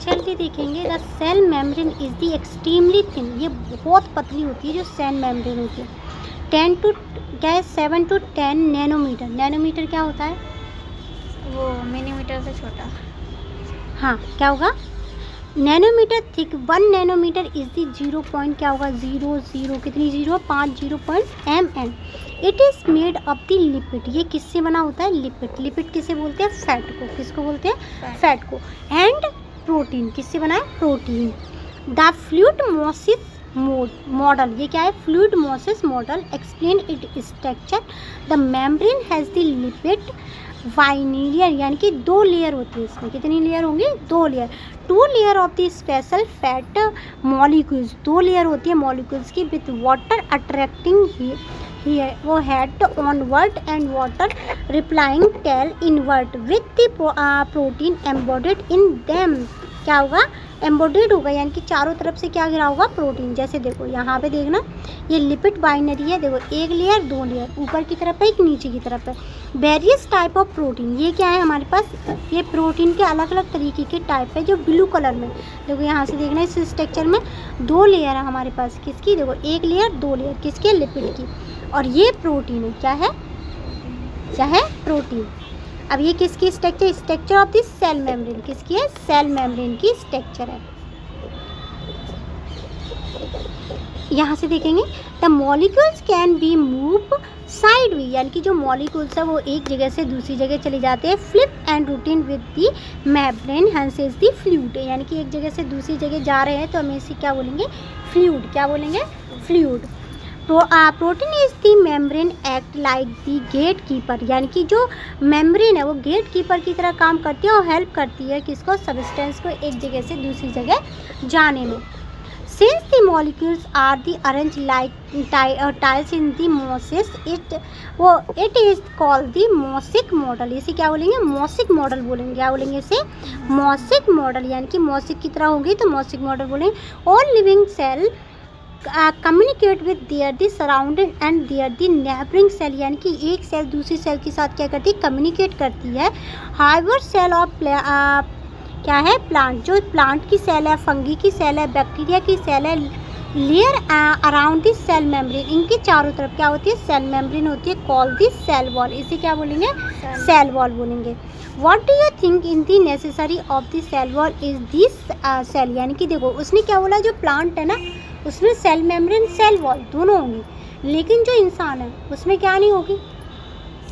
जल्दी देखेंगे। The cell membrane is the extremely thin, ये बहुत पतली होती है जो सेल मेम्ब्रेन होती है। 10 to क्या है 7 to 10 नैनोमीटर। नैनोमीटर क्या होता है? वो मिलीमीटर से छोटा। हाँ, क्या होगा? Nanometre thick. 1 nanometre is the 0 point क्या होगा? 0 कितनी 0? 50 it is made of the lipid. ये किससे बना होता है? लिपिड। लिपिड किसे बोलते हैं? फैट को। किसको बोलते हैं? फैट को। एंड प्रोटीन किससे बना है? Protein. The fluid mosaic model, ये क्या है? Fluid mosaic model explain it structure. The membrane has the lipid bilayer, यानी कि 2 लेयर होती है इसमें। कितनी लेयर होंगी? 2 layer. 2 layer of the special fat molecules, 2 layer होती है मॉलिक्यूल्स की विथ वाटर अट्रैक्टिंग वो head onward and water repelling tail inward with the protein embedded in them. क्या होगा? एम्बोडेड होगा, यानी कि चारों तरफ से क्या घिरा होगा? प्रोटीन। जैसे देखो यहाँ पे देखना, ये लिपिड बाइनरी है। देखो एक लेयर 2 लेयर, ऊपर की तरफ है एक नीचे की तरफ है। वेरियस टाइप ऑफ प्रोटीन, ये क्या है हमारे पास? ये प्रोटीन के अलग अलग तरीके के टाइप है जो ब्लू कलर में। देखो यहाँ से देखना, इस स्ट्रक्चर में 2 लेयर है हमारे पास। किसकी? देखो एक लेयर 2 लेयर किसके? लिपिड की। और ये प्रोटीन है। क्या है? क्या है? प्रोटीन। अब ये किसकी structure? Structure of this cell membrane. किसकी है? सेल मेम्ब्रेन की स्ट्रक्चर है। यहाँ से देखेंगे, the molecules can be move side way, यानी कि जो मॉलिक्यूल्स है वो एक जगह से दूसरी जगह चले जाते हैं। Flip and routine with the membrane hence is the fluid, यानी कि एक जगह से दूसरी जगह जा रहे हैं तो हमें इसे क्या बोलेंगे? फ्लूइड। क्या बोलेंगे? Fluid. Protein is the membrane act like the gatekeeper, यानी कि जो मेम्ब्रेन है वो गेट कीपर की तरह काम करती है और हेल्प करती है किसको? सब्सटेंस को एक जगह से दूसरी जगह जाने में। Since the molecules are the arranged like tiles in the mosaic, it is called the mosaic model. इसे क्या बोलेंगे? मोसिक मॉडल बोलेंगे। क्या बोलेंगे इसे? मोसिक मॉडल, यानी कि मोसिक की तरह होगी तो मोसिक मॉडल बोलेंगे। All living cell communicate with their the surrounding and their the neighbouring cell, यानी कि एक सेल दूसरी सेल के साथ क्या करती है? कम्युनिकेट करती है। हाइवर सेल ऑफ क्या है? प्लांट, जो प्लांट की सेल है, फंगी की सेल है, बैक्टीरिया की सेल है, layer around the cell membrane, इनके चारों तरफ क्या होती है? सेल मेम्ब्रेन होती है। कॉल दी सेल वॉल, इसे क्या बोलेंगे? सेल वॉल बोलेंगे। What do you think in the necessary of the cell wall is this cell, यानी कि देखो उसने क्या बोला? जो प्लांट है ना उसमें सेल मेम्ब्रेन सेल वॉल दोनों होंगी, लेकिन जो इंसान है उसमें क्या नहीं होगी?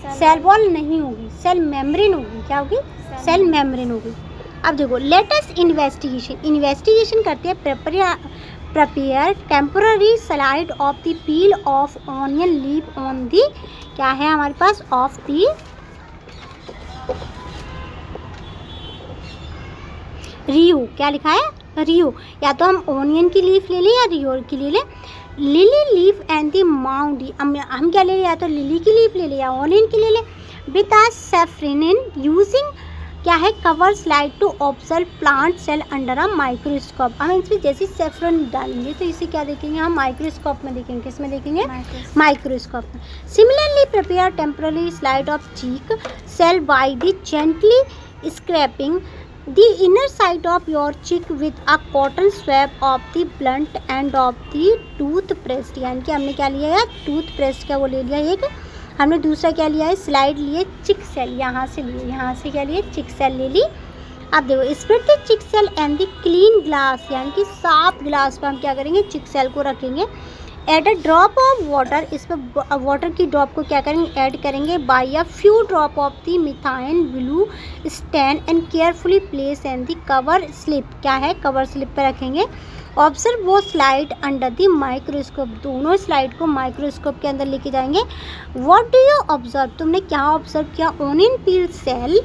सेल वॉल नहीं होगी, सेल मेम्ब्रेन होगी। क्या होगी? सेल मेम्ब्रेन होगी। अब देखो, लेटेस्ट इन्वेस्टिगेशन करते हैं। Prepare temporary slide of the peel of onion leave on the, क्या है हमारे पास? ऑफ दी रियो। क्या लिखा है? रियो। या तो हम ऑनियन की लीफ ले लें या रियो की ले लें। Lily leaf and the mound, हम क्या ले लें? या तो लिली की लीफ ले लें या ऑनियन की ले लें। विद आ सेफ्रिनिन यूजिंग क्या है? Cover slide to observe plant cell under a microscope. हम इसमें जैसे सेफ्रन डालेंगे तो इसे क्या देखेंगे? हम माइक्रोस्कोप में देखेंगे। किस में देखेंगे? माइक्रोस्कोप में। Similarly prepare temporary slide of cheek cell by the gently scraping the inner side of your cheek with a cotton swab of the blunt end of the toothpaste, यानी कि हमने क्या लिया है? टूथपेस्ट का वो ले लिया एक। हमने दूसरा क्या लिया है? स्लाइड लिए चिक सेल, यहाँ से लिए, यहाँ से क्या लिए? चिक सेल ले ली। अब देखो, spread the cheek cell and the clean glass, यानी कि साफ ग्लास पर हम क्या करेंगे? चिक सेल को रखेंगे। Add a drop of water, इस पर वाटर की ड्रॉप को क्या करेंगे? ऐड करेंगे। By a few drop of the methylene blue stain and carefully place and the cover slip, क्या है? कवर स्लिप पर रखेंगे। ऑब्जर्व वो स्लाइड अंडर द माइक्रोस्कोप, दोनों स्लाइड को माइक्रोस्कोप के अंदर लेके जाएंगे। व्हाट डू यू ऑब्जर्व, तुमने क्या ऑब्जर्व किया? ऑनियन पील सेल,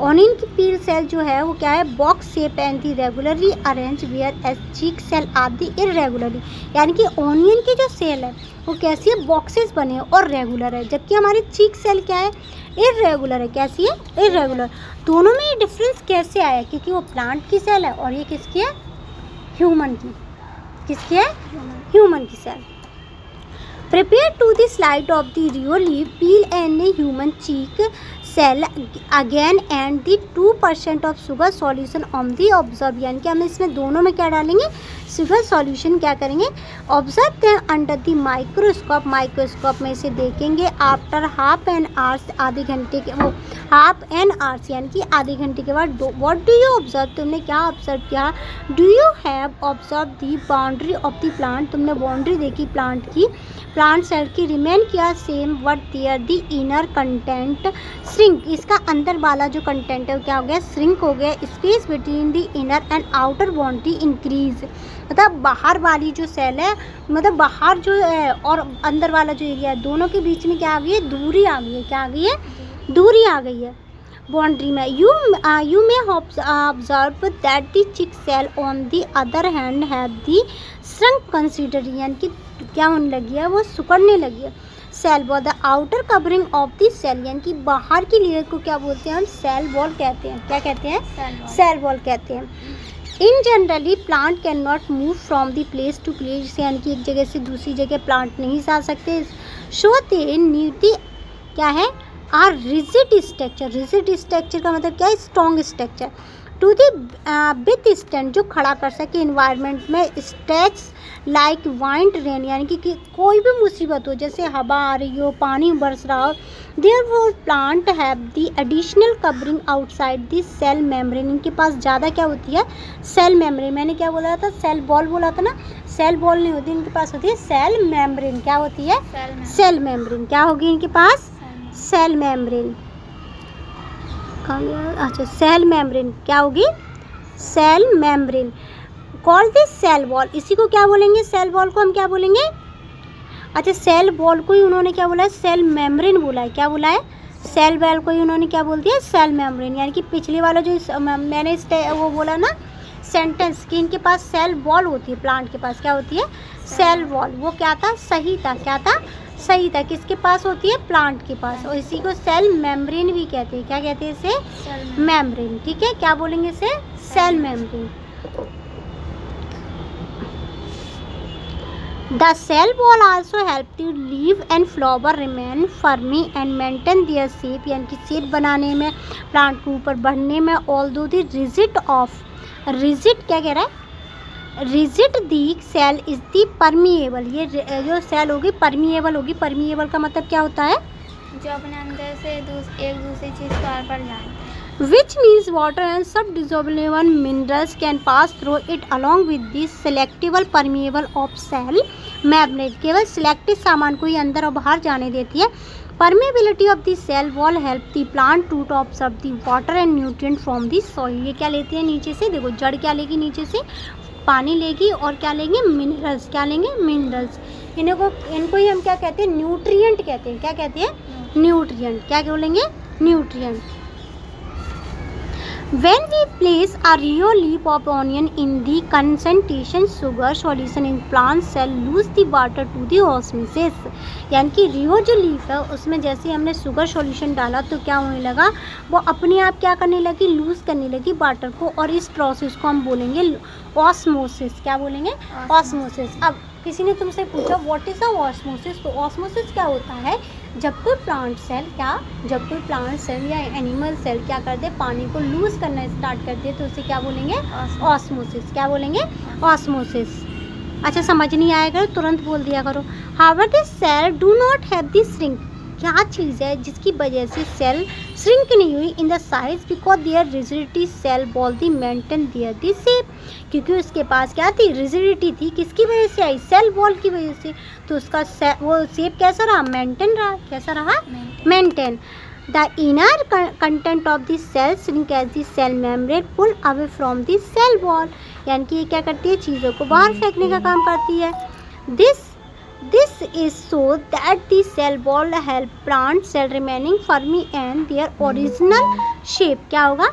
ऑनियन की पील सेल जो है वो क्या है? Box shape and the regularly arrange whereas cheek cell are the irregularly, यानी कि ऑनियन की जो सेल है वो कैसी है? बॉक्सेस बने और रेगुलर है, जबकि हमारी चीक सेल क्या है? इरेगुलर है। कैसी है? इरेगुलर। दोनों में ये डिफरेंस कैसे आया? क्योंकि वो प्लांट की सेल है और ये किसकी है? ह्यूमन की। किसकी है? ह्यूमन की cell. Prepare to the slide of the Rio leaf, peel and a human cheek cell again and the 2% of sugar solution on the observe, यानी कि हम इसमें दोनों में क्या डालेंगे, शुगर सॉल्यूशन क्या करेंगे, observe them under the microscope, microscope में से देखेंगे आफ्टर हाफ एन आवर्स, आधे घंटे के वो हाफ एन आवर्स यानी कि आधे घंटे के बाद। व्हाट डू यू ऑब्जर्व, तुमने क्या ऑब्जर्व किया, do you have observe the boundary of the plant, तुमने बाउंड्री देखी प्लांट की, प्लांट सेल की, रिमेन किया same but their the inner content shrink, इसका अंदर वाला जो कंटेंट है वो क्या हो गया, श्रिंक हो गया, space between the inner and outer boundary increase, मतलब बाहर वाली जो सेल है, मतलब बाहर जो है और अंदर वाला जो एरिया है दोनों के बीच में क्या आ गई है, दूरी आ गई है, क्या आ गई है, दूरी आ गई है बाउंड्री में। You may observe that the cheek cell on the other hand have the shrunk considerably, यानी कि क्या होने लगी है, वो सिकुड़ने लगी है। Cell wall the outer covering of the cell, यानी कि बाहर की लेयर को क्या बोलते हैं हम, सेल वॉल कहते हैं, क्या कहते हैं, सेल वॉल कहते हैं। In generally plant can not move from the place to place, यानी कि एक जगह से दूसरी जगह प्लांट नहीं जा सकते। शो दे नीड क्या है, are rigid structure, rigid structure का मतलब क्या है, strong structure, to the withstand, जो खड़ा कर सके इन्वायरमेंट में, स्ट्रेच लाइक वाइंड रेन, यानी कि कोई भी मुसीबत हो, जैसे हवा आ रही हो, पानी बरस रहा हो, देयर वो plant have the additional covering outside the cell membrane, इनके पास ज़्यादा क्या होती है, सेल मेम्ब्रेन, मैंने क्या बोला था, सेल बॉल बोला था ना, सेल बॉल नहीं होती, इनके पास होती है सेल मेम्ब्रेन, क्या होती है, सेल मेम्ब्रेन, क्या होगी इनके पास, सेल मेम्ब्रेन, अच्छा सेल मेम्ब्रेन क्या होगी, cell membrane, call this cell wall, इसी को क्या बोलेंगे, सेल वॉल को हम क्या बोलेंगे, अच्छा सेल वॉल को ही उन्होंने क्या बोला है, सेल मेम्ब्रेन बोला है, क्या बोला है, सेल वॉल को ही उन्होंने क्या बोल दिया, सेल मेम्ब्रेन, यानी कि पिछले वाला जो मैंने वो बोला ना सेंटेंस कि इनके पास सेल वॉल होती है, प्लांट के पास क्या होती है, सेल वॉल, वो क्या था, सही था, क्या था, सही था, किसके पास होती है, प्लांट के पास, और इसी को सेल मेम्ब्रेन भी कहते हैं, क्या कहते हैं इसे, मेम्ब्रेन, ठीक है, क्या बोलेंगे इसे, cell membrane. The cell wall also help the leaf and flower remain firm and maintain their shape, यानी कि शेप बनाने में, प्लांट के ऊपर बढ़ने में, although the rigid क्या कह रहा है, rigid the cell is the permeable, ये जो सेल होगी परमिएबल होगी, परमिएबल का मतलब क्या होता है, जो अपने अंदर से एक दूसरी चीज़ को आर पार जानते हैं, which means water and sub-dissolvable minerals can pass through it along with the selectable permeable of cell membrane, केवल सिलेक्टिव सामान को ही अंदर और बाहर जाने देती है। permeability of the cell wall help the plant to absorb the water and nutrient from the soil, ये क्या लेती है नीचे से, देखो जड़ क्या लेगी नीचे से, पानी लेगी और क्या लेंगे, मिनरल्स, क्या लेंगे, मिनरल्स, इनको ही हम क्या कहते हैं, न्यूट्रिएंट कहते हैं, क्या कहते हैं, न्यूट्रिएंट, क्या बोलेंगे, nutrient. When we place a Rio leaf of onion in the concentration sugar solution in plant cell, lose the water to the osmosis, यानी कि रियो जो लीफ है उसमें जैसे हमने शुगर सॉल्यूशन डाला तो क्या होने लगा, वो अपने आप क्या करने लगी, लूज करने लगी वाटर को, और इस प्रोसेस को हम बोलेंगे ऑस्मोसिस, क्या बोलेंगे, ऑस्मोसिस। अब किसी ने तुमसे पूछा व्हाट इज़ द ऑस्मोसिस, तो ऑस्मोसिस क्या होता है, जब कोई प्लांट सेल या एनिमल सेल क्या कर दे, पानी को लूज करना स्टार्ट कर दे, तो उसे क्या बोलेंगे, ऑस्मोसिस, क्या बोलेंगे, ऑस्मोसिस। अच्छा समझ नहीं आएगा तुरंत बोल दिया करो। However this cell do not have this shrink, क्या चीज़ है जिसकी वजह से सेल श्रिंक नहीं हुई in the size, because their rigidity cell wall the maintain their the shape, क्योंकि उसके पास क्या थी, रिजिडिटी थी, किसकी वजह से आई, सेल वॉल की वजह से, तो उसका वो शेप कैसा रहा, मेंटेन रहा, कैसा रहा, maintain. The inner content of the cell shrink as the cell membrane pull away from the cell wall, यानी कि ये क्या करती है, चीज़ों को बाहर फेंकने का काम करती है। This is so that the cell wall help plant cell remaining firm and their original shape, क्या होगा,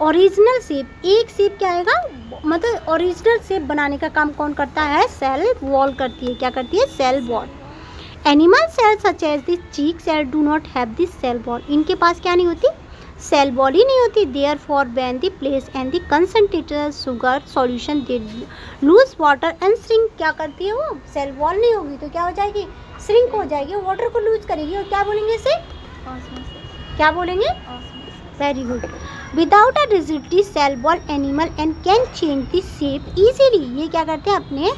ओरिजिनल शेप, एक शेप क्या आएगा, मतलब ओरिजिनल शेप बनाने का काम कौन करता है, सेल वॉल करती है, क्या करती है, cell wall. Animal cell such as the cheek cell do not have this cell wall, इनके पास क्या नहीं होती, सेल वॉल ही नहीं होती। Therefore when the place and the concentrated sugar solution they lose water and shrink, क्या करती है वो, सेल वॉल नहीं होगी तो क्या हो जाएगी, श्रिंक हो जाएगी, वाटर को लूज करेगी, और क्या बोलेंगे इसे, ऑस्मोसिस। क्या बोलेंगे, osmosis. Very good. Without a rigidity cell wall animal and can change the shape easily, ये क्या करते हैं, अपने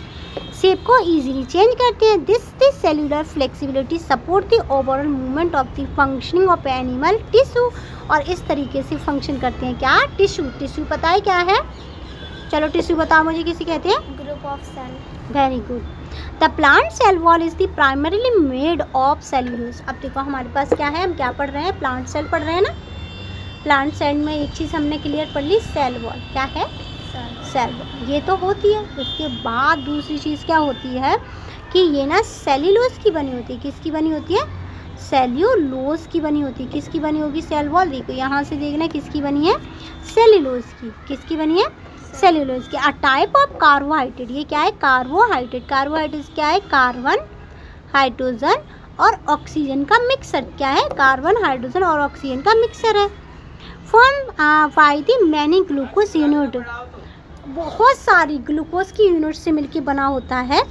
शेप को इजीली चेंज करते हैं। This cellular flexibility support the overall movement of the functioning of animal tissue, और इस तरीके से फंक्शन करते हैं क्या, टिश्यू। टिश्यू पता है क्या है, चलो टिश्यू बताओ मुझे, किसी कहते हैं, group of cell. Very good. The plant cell wall is the primarily made of cellulose. अब देखो हमारे पास क्या है, हम क्या पढ़ रहे हैं, प्लांट सेल पढ़ रहे हैं ना। प्लांट सेल में एक चीज़ हमने क्लियर पढ़ ली, सेल वॉल क्या है, सेल वॉल, ये तो होती है। उसके बाद दूसरी चीज़ क्या होती है कि ये ना सेल्यूलोज की बनी होती है, किसकी बनी होती है, सेल्यूलोज की बनी होती है। किसकी बनी होगी सेल वॉल, देखो यहाँ से देखना किसकी बनी है, सेल्यूलोज की। किसकी बनी है, सेल्यूलोज की। अ टाइप ऑफ कार्बोहाइड्रेट, ये क्या है, कार्बोहाइड्रेट। कार्बोहाइड्रेट क्या है, कार्बन, हाइड्रोजन और ऑक्सीजन का मिक्सर। क्या है, कार्बन, हाइड्रोजन और ऑक्सीजन का मिक्सर है। Form by the many glucose unit, बहुत सारी ग्लूकोज की यूनिट से मिलकर बना होता है।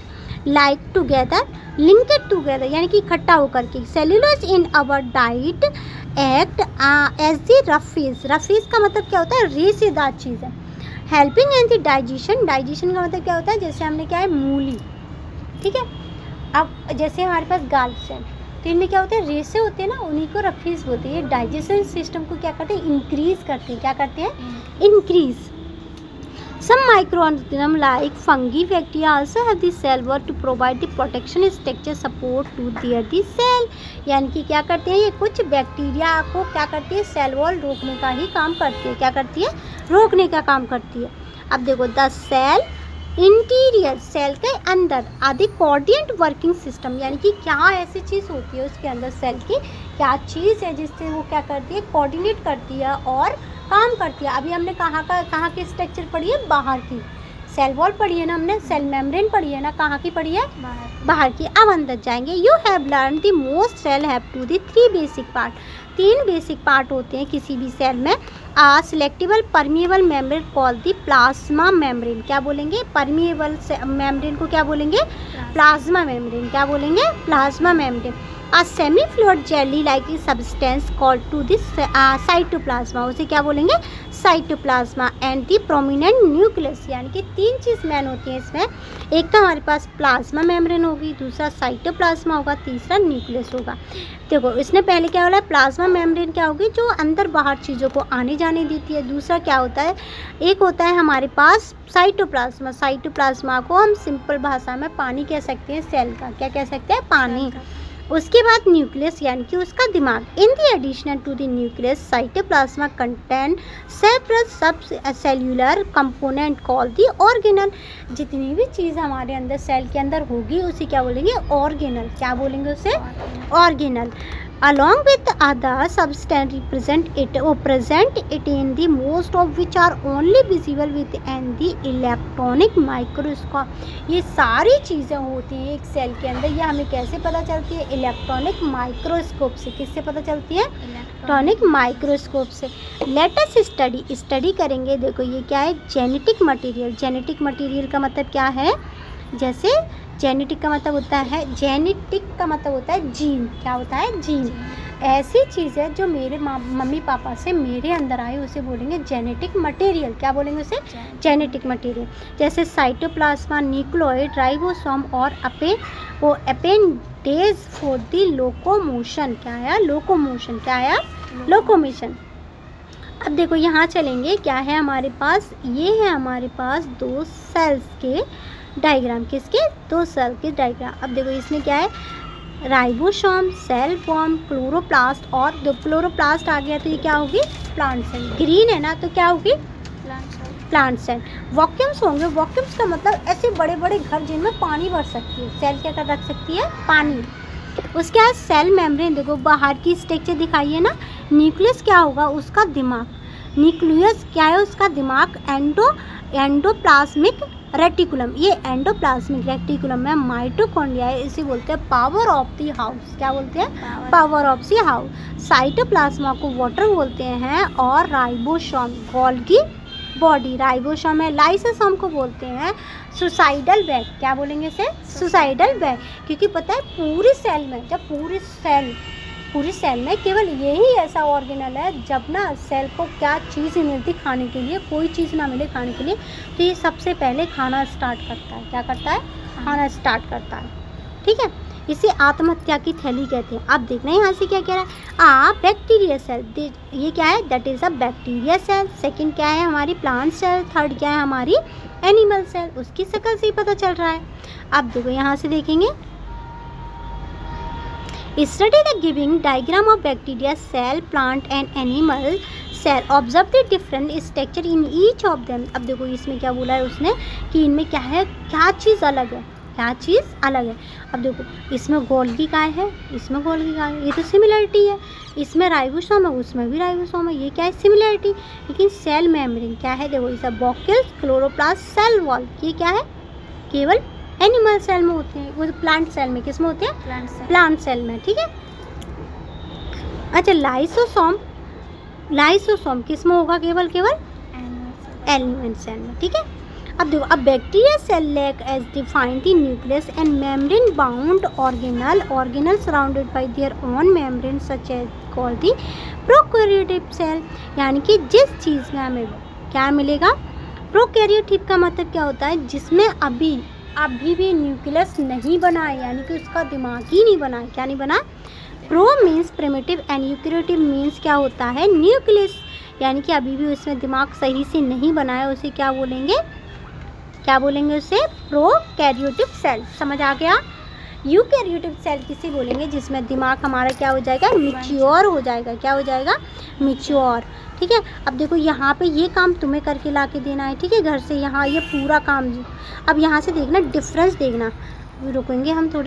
लाइक टुगेदर, लिंकेड टुगेदर, यानी कि इकट्ठा होकर के। Cellulose in our diet act as the roughage. Roughage का मतलब क्या होता है, रेशेदार चीज़ है। Helping in the digestion, digestion का मतलब क्या होता है, जैसे हमने क्या है, मूली, ठीक है। अब जैसे हमारे पास गाल सेल, तो इनमें क्या होता है, रेसे होते हैं ना, उन्हीं को रफेज बोलते हैं। डाइजेशन सिस्टम को क्या करते हैं, इंक्रीज करते हैं। क्या करते हैं, increase. Some microorganisms like fungi, bacteria also have the cell wall to provide the protection structure support to their the cell। यानी कि क्या करते हैं, ये कुछ बैक्टीरिया को क्या करती है, सेल वॉल रोकने का ही काम करती है। क्या करती है, रोकने का काम करती है। अब देखो, द सेल इंटीरियर, सेल के अंदर आदि कोऑर्डिनेट वर्किंग सिस्टम, यानी कि क्या ऐसी चीज़ होती है उसके अंदर, सेल की क्या चीज़ है जिससे वो क्या करती है, कोऑर्डिनेट करती है और काम करती है। अभी हमने कहाँ की स्ट्रक्चर पढ़ी है, बाहर की। सेल वॉल पढ़ी है ना हमने, सेल मेम्ब्रेन पढ़ी है ना, कहाँ की पढ़ी है, बाहर की। अब अंदर जाएंगे। You have learn the most cell have to the 3 basic part. 3 basic part होते हैं किसी भी सेल में। Selectively permeable membrane call the plasma membrane. क्या बोलेंगे, परमिएबल मेम्ब्रेन को क्या बोलेंगे, प्लाज्मा मेम्ब्रेन। क्या बोलेंगे, plasma membrane. A semi-fluid jelly-like substance called to this cytoplasma, उसे क्या बोलेंगे, cytoplasm. And the prominent nucleus, यानी कि 3 चीज़ मेन होती हैं इसमें। एक तो हमारे पास प्लाज्मा मेम्ब्रेन होगी, दूसरा साइटोप्लाज्मा होगा, तीसरा न्यूक्लियस होगा। देखो इसने पहले क्या बोला, प्लाज्मा मेम्ब्रेन क्या होगी, जो अंदर बाहर चीज़ों को आने जाने देती है। दूसरा क्या होता है, एक होता है हमारे पास साइटोप्लाज्मा। साइटोप्लाज्मा को हम सिंपल भाषा में पानी कह सकते हैं, सेल का। क्या कह सकते हैं, पानी। उसके बाद न्यूक्लियस, यानी कि उसका दिमाग। In the additional to the nucleus, cytoplasm contain separate sub cellular component call the organelle. जितनी भी चीज़ हमारे अंदर सेल के अंदर होगी उसे क्या बोलेंगे, ऑर्गेनल। क्या बोलेंगे उसे, organelle. along with other substance present it in the most of which are only visible with the electronic microscope। ये सारी चीज़ें होती हैं एक सेल के अंदर, ये हमें कैसे पता चलती है, इलेक्ट्रॉनिक माइक्रोस्कोप से। किससे पता चलती है, इलेक्ट्रॉनिक माइक्रोस्कोप से। लेट अस स्टडी करेंगे। देखो ये क्या है, जेनेटिक मटेरियल। जेनेटिक मटेरियल का मतलब क्या है, जैसे जेनेटिक का मतलब होता है, जेनेटिक का मतलब होता है जीन। क्या होता है, जीन। ऐसी चीज़ है जो मेरे मम्मी पापा से मेरे अंदर आई, उसे बोलेंगे जेनेटिक मटेरियल। क्या बोलेंगे उसे, जेनेटिक मटेरियल। जैसे साइटोप्लाज्मा, न्यूक्लियोइड, राइबोसोम और अपेंडेज फॉर द लोकोमोशन। क्या है, लोकोमोशन। क्या है, लोकोमोशन। अब देखो यहाँ चलेंगे, क्या है हमारे पास, ये है हमारे पास 2 सेल्स के डायग्राम। किसके, 2 सेल के डायग्राम। अब देखो इसमें क्या है, राइबोसोम, सेल फॉर्म, क्लोरोप्लास्ट, और जो क्लोरोप्लास्ट आ गया तो ये क्या होगी, प्लांट सेल। ग्रीन है ना तो क्या होगी, प्लांट सेल। वॉक्यूम्स होंगे। वॉक्यूम्स का मतलब ऐसे बड़े बड़े घर जिनमें पानी भर सकती है सेल। क्या कर रख सकती है, पानी। उसके बाद सेल मेम्ब्रेन, देखो बाहर की स्ट्रक्चर दिखाइए ना। न्यूक्लियस क्या होगा, उसका दिमाग। न्यूक्लियस क्या है, उसका दिमाग। एंडोप्लाज्मिक रेटिकुलम, ये एंडोप्लाज्मिक रेटिकुलम में माइटोकॉन्ड्रिया है, इसे बोलते हैं पावर ऑफ द हाउस। क्या बोलते हैं, power of the house. Cytoplasm को वाटर बोलते हैं, और राइबोसोम गोल्गी बॉडी। राइबोसोम है, लाइसोसोम को बोलते हैं सुसाइडल बैग। क्या बोलेंगे इसे? Suicidal bag. क्योंकि पता है पूरी सेल में, जब पूरी सेल में केवल यही ऐसा ऑर्गेनल है जब ना सेल को क्या चीज़ नहीं मिलती खाने के लिए, कोई चीज़ ना मिले खाने के लिए, तो ये सबसे पहले खाना स्टार्ट करता है। क्या करता है? खाना स्टार्ट करता है। ठीक है, इसे आत्महत्या की थैली कहते हैं। अब देखना यहाँ से क्या कह रहा है, बैक्टीरिया सेल। ये क्या है? That is a bacteria cell. Second क्या है? हमारी प्लांट सेल। थर्ड क्या है? हमारी एनिमल सेल। उसकी शक्ल से ही पता चल रहा है। अब देखो यहाँ से देखेंगे, study the giving diagram of bacteria cell, plant and animal cell. Observe the different structure in each of them. अब देखो इसमें क्या बोला है उसने कि इनमें क्या है, क्या चीज़ अलग है, क्या चीज़ अलग है। अब देखो इसमें गोल्गी काय है, इसमें गोल्गी काय है, ये तो सिमिलरिटी है। इसमें राइबोसोम है, उसमें भी राइबोसोम है, ये क्या है? सिमिलरिटी। लेकिन सेल मेम्ब्रेन क्या है? देखो इसे बॉक्यूल्स, क्लोरोप्लास्ट, सेल वॉल, ये क्या है? केवल एनिमल सेल में होते हैं, वो प्लांट सेल में किस में होते हैं? प्लांट सेल में। ठीक है, अच्छा लाइसोसोम किस में होगा? केवल एनिमल सेल में। ठीक है, अब देखो, अब bacteria cell lack as defined the nucleus and membrane bound organelle surrounded by their own membrane such as called the prokaryotic cell. यानी कि जिस चीज़ में हमें क्या मिलेगा? प्रोकैरियोटिक का मतलब क्या होता है? जिसमें अभी भी न्यूक्लियस नहीं बना है, यानी कि उसका दिमाग ही नहीं बना है। क्या नहीं बना? Pro means primitive and eukaryotic means क्या होता है? न्यूक्लियस, यानी कि अभी भी उसमें दिमाग सही से नहीं बना है, उसे क्या बोलेंगे? उसे प्रोकैरियोटिक सेल। समझ आ गया? यूकैरियोटिक सेल किसे बोलेंगे? जिसमें दिमाग हमारा क्या हो जाएगा? मैच्योर हो जाएगा। क्या हो जाएगा? मैच्योर। ठीक है, अब देखो यहाँ पे ये काम तुम्हें करके ला के देना है। ठीक है, घर से यहाँ ये पूरा काम। अब यहाँ से देखना डिफरेंस, देखना रुकेंगे हम थोड़ी